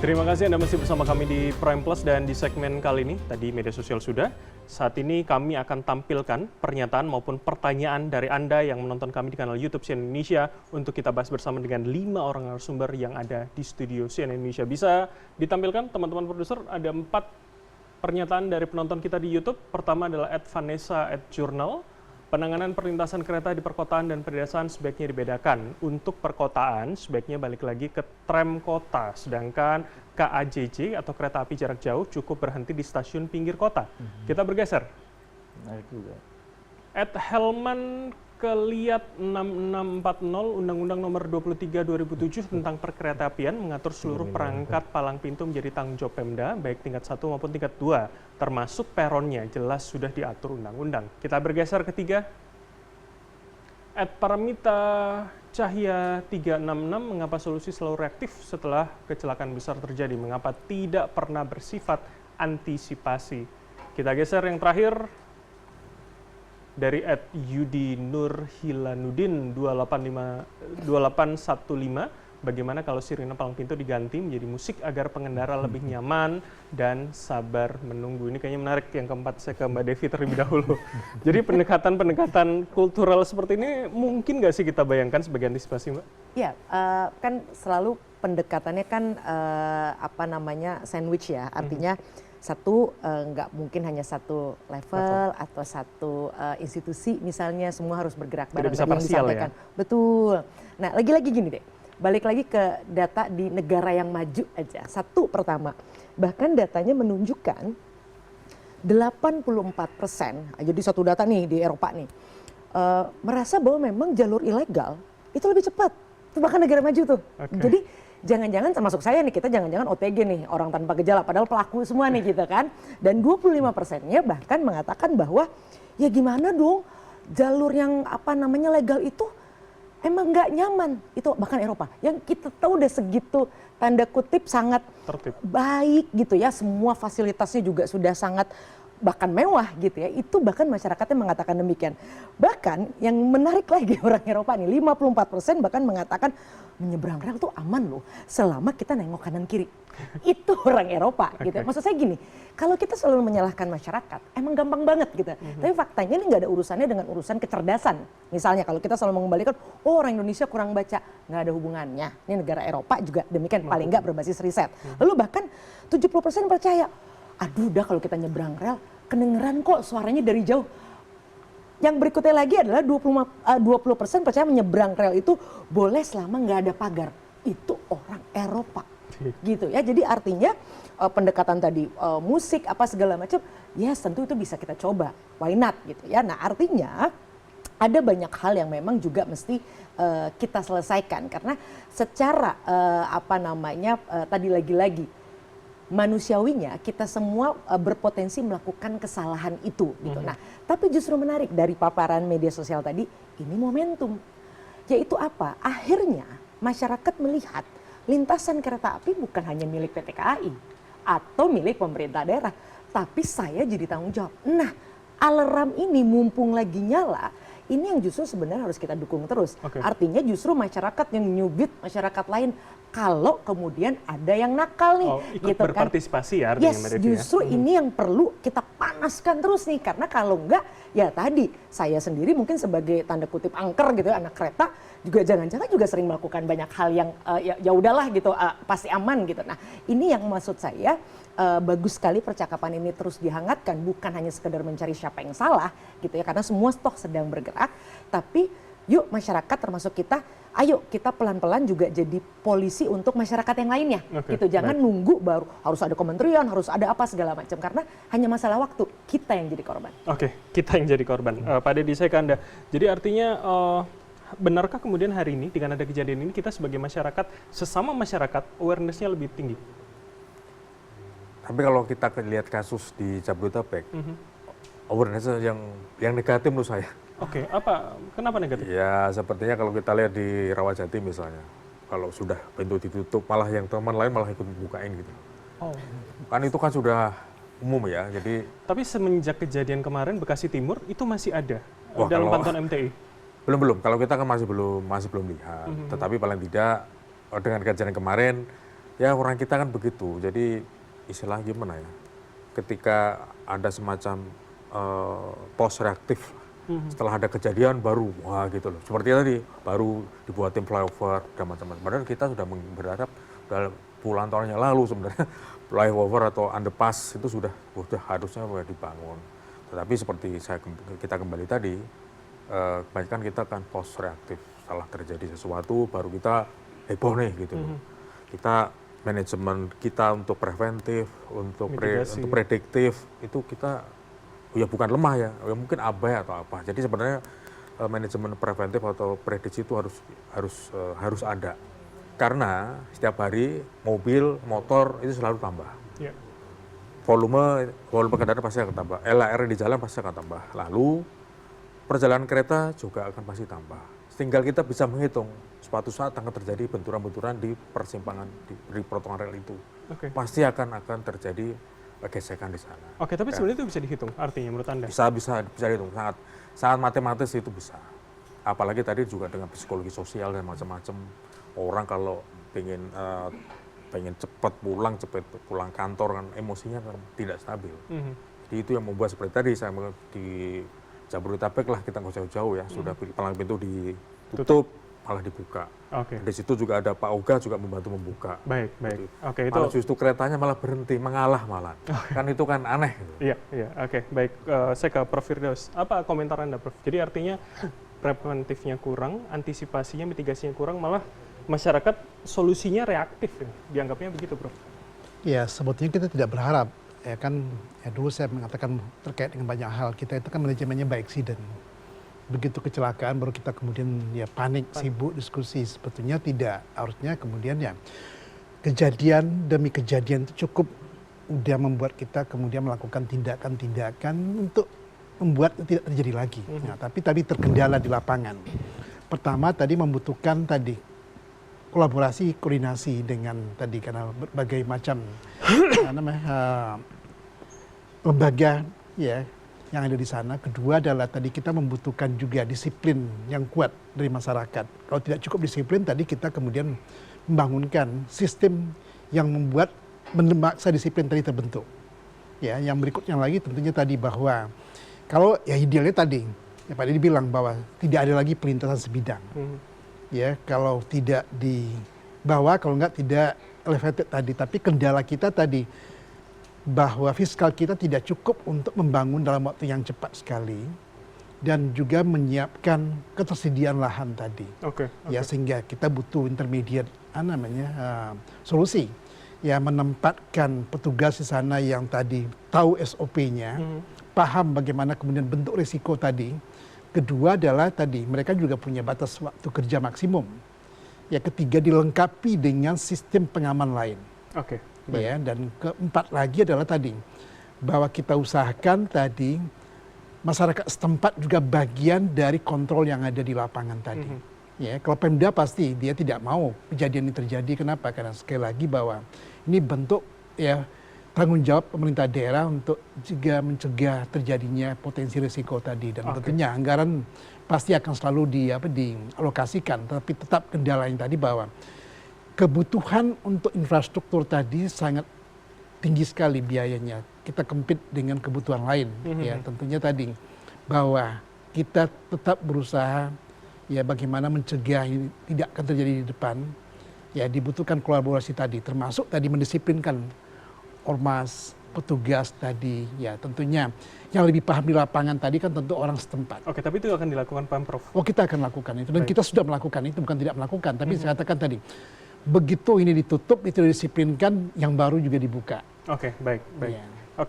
Terima kasih Anda masih bersama kami di Prime Plus dan di segmen kali ini, tadi media sosial sudah. Saat ini kami akan tampilkan pernyataan maupun pertanyaan dari Anda yang menonton kami di kanal YouTube CNN Indonesia untuk kita bahas bersama dengan 5 orang narasumber yang ada di studio CNN Indonesia. Bisa ditampilkan teman-teman produser, ada 4 pernyataan dari penonton kita di YouTube. Pertama adalah @vanessa@journal. Penanganan perlintasan kereta di perkotaan dan pedesaan sebaiknya dibedakan. Untuk perkotaan sebaiknya balik lagi ke tram kota, sedangkan KAJJ atau kereta api jarak jauh cukup berhenti di stasiun pinggir kota. Kita bergeser. Menarik juga. Helman Keliat 6640 Undang-Undang Nomor 23 2007 tentang perkeretaapian mengatur seluruh perangkat palang pintu menjadi tanggung jawab Pemda baik tingkat 1 maupun tingkat 2 termasuk peronnya jelas sudah diatur undang-undang. Kita bergeser ketiga. @Paramita Cahya 366 mengapa solusi selalu reaktif setelah kecelakaan besar terjadi, mengapa tidak pernah bersifat antisipasi. Kita geser yang terakhir dari @Yudi Nurhilanudin 2815, bagaimana kalau sirine palang pintu diganti menjadi musik agar pengendara lebih nyaman dan sabar menunggu. Ini kayaknya menarik. Yang keempat saya ke Mbak Devi terlebih dahulu. Jadi pendekatan-pendekatan kultural seperti ini mungkin nggak sih kita bayangkan sebagai antisipasi, Mbak? Ya, kan selalu pendekatannya kan sandwich ya, artinya satu nggak mungkin hanya satu level atau satu institusi misalnya semua harus bergerak bareng bisa tadi yang parsial disampaikan. ya? Betul. Nah lagi-lagi gini deh, balik lagi ke data di negara yang maju aja. Satu pertama, bahkan datanya menunjukkan 84%, jadi satu data nih di Eropa nih, merasa bahwa memang jalur ilegal itu lebih cepat. Itu bahkan negara maju tuh. Okay. Jadi jangan-jangan termasuk saya nih, kita jangan-jangan OTG nih, orang tanpa gejala, padahal pelaku semua nih gitu kan. Dan 25%-nya bahkan mengatakan bahwa ya gimana dong jalur yang legal itu emang nggak nyaman. Itu bahkan Eropa, yang kita tahu udah segitu tanda kutip sangat Tertib. baik gitu ya, semua fasilitasnya juga sudah sangat bahkan mewah gitu ya, itu bahkan masyarakatnya mengatakan demikian. Bahkan yang menarik lagi orang Eropa nih, 54% bahkan mengatakan menyeberang rel tuh aman loh selama kita nengok kanan kiri. Itu orang Eropa gitu ya. Maksud saya gini, kalau kita selalu menyalahkan masyarakat emang gampang banget gitu. Tapi faktanya ini nggak ada urusannya dengan urusan kecerdasan. Misalnya kalau kita selalu mengembalikan, oh orang Indonesia kurang baca, nggak ada hubungannya. Ini negara Eropa juga demikian, paling nggak berbasis riset. Lalu bahkan 70% percaya, aduh udah kalau kita nyebrang rel, kedengeran kok suaranya dari jauh. Yang berikutnya lagi adalah 20% percaya menyeberang rel itu boleh selama nggak ada pagar. Itu orang Eropa. Gitu ya, jadi artinya pendekatan tadi musik apa segala macam, yes tentu itu bisa kita coba, why not gitu ya. Nah artinya ada banyak hal yang memang juga mesti kita selesaikan karena secara tadi lagi-lagi manusiawinya kita semua berpotensi melakukan kesalahan itu gitu. Nah, tapi justru menarik dari paparan media sosial tadi, ini momentum. Yaitu apa? Akhirnya masyarakat melihat lintasan kereta api bukan hanya milik PT KAI atau milik pemerintah daerah, tapi saya jadi tanggung jawab. Nah, alarm ini mumpung lagi nyala, ini yang justru sebenarnya harus kita dukung terus. Artinya justru masyarakat yang nyubit masyarakat lain kalau kemudian ada yang nakal nih. Ikut gitu berpartisipasi kan. ya artinya Yes, Mbak Devi justru ini yang perlu kita panaskan terus nih. Karena kalau enggak, ya tadi saya sendiri mungkin sebagai tanda kutip angker gitu ya, anak kereta, juga jangan-jangan juga sering melakukan banyak hal yang ya udahlah gitu, pasti aman gitu. Nah ini yang maksud saya, bagus sekali percakapan ini terus dihangatkan, bukan hanya sekedar mencari siapa yang salah gitu ya, karena semua stok sedang bergerak, tapi yuk masyarakat termasuk kita, ayo kita pelan-pelan juga jadi polisi untuk masyarakat yang lainnya gitu. Jangan nunggu baru harus ada kementerian, harus ada apa segala macam, karena hanya masalah waktu, kita yang jadi korban. Kita yang jadi korban. Pak Deddy, saya ke Anda. Jadi artinya benarkah kemudian hari ini dengan ada kejadian ini kita sebagai masyarakat, sesama masyarakat awareness-nya lebih tinggi? Tapi kalau kita lihat kasus di Jabodetabek, awareness yang negatif menurut saya. Kenapa negatif? Ya sepertinya kalau kita lihat di Rawajati misalnya, kalau sudah pintu ditutup, malah yang teman lain malah ikut bukain gitu. Kan itu kan sudah umum ya, jadi. Tapi semenjak kejadian kemarin Bekasi Timur itu masih ada dalam pantauan MTI? Belum. Kalau kita kan masih belum lihat. Tetapi paling tidak dengan kejadian kemarin Ya orang kita kan begitu, jadi istilah gimana ya, ketika ada semacam post reaktif, setelah ada kejadian baru, wah gitu loh. Seperti tadi, baru dibuatin flyover dan macam-macam. Padahal kita sudah berharap dalam puluhan tahun yang lalu sebenarnya flyover atau underpass itu sudah harusnya dibangun. Tetapi seperti kita kembali tadi, kebanyakan kita kan post reaktif. Setelah terjadi sesuatu, baru kita heboh nih gitu loh. Kita manajemen kita untuk preventif, untuk prediktif, itu kita ya bukan lemah ya mungkin abai atau apa. Jadi sebenarnya manajemen preventif atau prediksi itu harus ada. Karena setiap hari mobil, motor itu selalu tambah. Yeah. Volume kendaraan pasti akan tambah, LR di jalan pasti akan tambah. Lalu perjalanan kereta juga akan pasti tambah. Tinggal kita bisa menghitung suatu saat akan terjadi benturan-benturan di persimpangan di potongan rel itu. Pasti akan terjadi gesekan di sana. Oke, tapi sebenarnya itu bisa dihitung artinya menurut Anda? Bisa dihitung, sangat matematis itu bisa. Apalagi tadi juga dengan psikologi sosial dan macam-macam. Orang kalau pengen cepat pulang kantor kan emosinya kan tidak stabil. Jadi itu yang membuat seperti tadi saya di Jabodetabek lah kita nggak jauh-jauh ya, sudah palang pintu ditutup malah dibuka. Di situ juga ada Pak Oga juga membantu membuka. Baik. Oke, itu malah justru keretanya malah berhenti, mengalah malah. Kan itu kan aneh. Iya. Oke, baik. Saya ke Prof. Firdaus. Apa komentar Anda, Prof? Jadi artinya preventifnya kurang, antisipasinya, mitigasinya kurang, malah masyarakat solusinya reaktif ya? Dianggapnya begitu, Prof? Ya, sebetulnya kita tidak berharap. Ya kan, dulu saya mengatakan terkait dengan banyak hal. Kita itu kan manajemennya by accident. Begitu kecelakaan baru kita kemudian ya panik, sibuk diskusi. Sebetulnya tidak, harusnya kemudian ya kejadian demi kejadian itu cukup udah membuat kita kemudian melakukan tindakan-tindakan untuk membuat tidak terjadi lagi. Nah, tapi terkendala di lapangan. Pertama tadi membutuhkan kolaborasi, koordinasi dengan tadi karena berbagai macam lembaga ya yang ada di sana. Kedua adalah tadi kita membutuhkan juga disiplin yang kuat dari masyarakat. Kalau tidak cukup disiplin tadi kita kemudian membangunkan sistem yang membuat memaksa disiplin tadi terbentuk. Ya, yang berikutnya lagi tentunya tadi bahwa kalau ya idealnya tadi ya Pak Didi bilang bahwa tidak ada lagi pelintasan sebidang. Ya, kalau tidak di bawah, kalau enggak tidak elevated tadi. Tapi kendala kita tadi bahwa fiskal kita tidak cukup untuk membangun dalam waktu yang cepat sekali dan juga menyiapkan ketersediaan lahan tadi. Ya, sehingga kita butuh intermediate solusi. Ya, menempatkan petugas di sana yang tadi tahu SOP-nya, paham bagaimana kemudian bentuk risiko tadi. Kedua adalah tadi mereka juga punya batas waktu kerja maksimum. Ya, ketiga dilengkapi dengan sistem pengaman lain. Ya, dan keempat lagi adalah tadi bahwa kita usahakan tadi masyarakat setempat juga bagian dari kontrol yang ada di lapangan tadi. Ya, kalau Pemda pasti dia tidak mau kejadian ini terjadi. Kenapa? Karena sekali lagi bahwa ini bentuk ya tanggung jawab pemerintah daerah untuk juga mencegah terjadinya potensi risiko tadi, dan tentunya anggaran pasti akan selalu dialokasikan, tapi tetap kendala yang tadi bahwa kebutuhan untuk infrastruktur tadi sangat tinggi sekali biayanya. Kita compete dengan kebutuhan lain. Ya, tentunya tadi bahwa kita tetap berusaha ya bagaimana mencegah ini tidak akan terjadi di depan. Ya, dibutuhkan kolaborasi tadi, termasuk tadi mendisiplinkan ormas, petugas tadi, ya tentunya yang lebih paham di lapangan tadi kan tentu orang setempat. Tapi itu akan dilakukan Pemprov? Kita akan lakukan itu, dan kita sudah melakukan itu, bukan tidak melakukan, tapi saya katakan tadi, begitu ini ditutup, itu didisiplinkan, yang baru juga dibuka. Baik. Ya.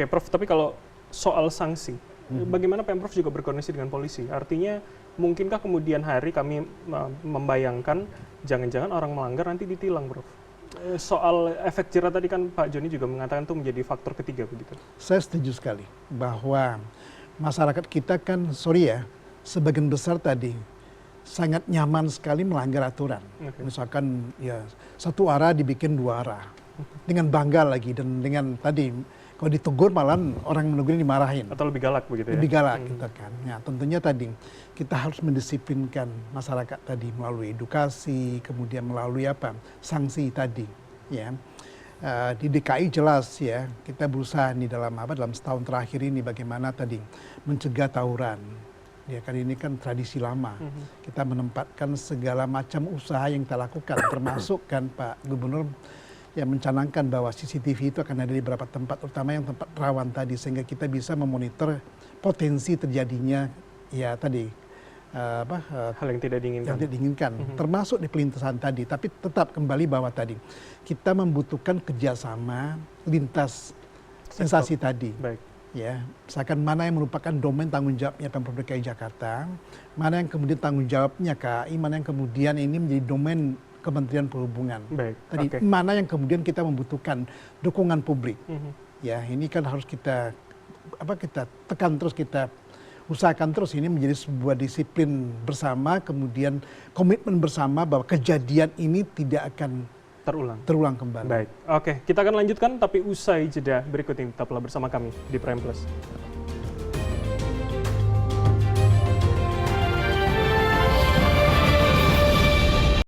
Prof, tapi kalau soal sanksi, bagaimana Pemprov juga berkoordinasi dengan polisi? Artinya, mungkinkah kemudian hari kami membayangkan, jangan-jangan orang melanggar nanti ditilang, Prof? Soal efek jerah tadi kan Pak Joni juga mengatakan itu menjadi faktor ketiga begitu. Saya setuju sekali bahwa masyarakat kita kan, sebagian besar tadi sangat nyaman sekali melanggar aturan. Misalkan ya satu arah dibikin dua arah dengan bangga lagi, dan dengan tadi kalau ditegur malah orang yang menegur dimarahin. Atau lebih galak begitu ya? Lebih galak gitu kan. Ya, tentunya tadi kita harus mendisiplinkan masyarakat tadi melalui edukasi, kemudian melalui sanksi tadi. ya. Di DKI jelas ya, kita berusaha nih dalam setahun terakhir ini bagaimana tadi mencegah tawuran. Ya kan ini kan tradisi lama. Kita menempatkan segala macam usaha yang kita lakukan, termasuk kan Pak Gubernur yang mencanangkan bahwa CCTV itu akan ada di beberapa tempat, terutama yang tempat rawan tadi, sehingga kita bisa memonitor potensi terjadinya ya tadi hal yang tidak diinginkan. Yang tidak diinginkan, termasuk di pelintasan tadi. Tapi tetap kembali bahwa tadi kita membutuhkan kerjasama lintas instansi tadi. Baik. Ya, misalkan mana yang merupakan domain tanggung jawabnya Pemprov DKI Jakarta, mana yang kemudian tanggung jawabnya KAI, mana yang kemudian ini menjadi domain Kementerian Perhubungan. Baik. Tadi mana yang kemudian kita membutuhkan dukungan publik. Ya, ini kan harus kita tekan terus, kita usahakan terus ini menjadi sebuah disiplin bersama, kemudian komitmen bersama bahwa kejadian ini tidak akan terulang kembali. Baik, oke, kita akan lanjutkan tapi usai jeda berikut ini tetaplah bersama kami di Prime Plus.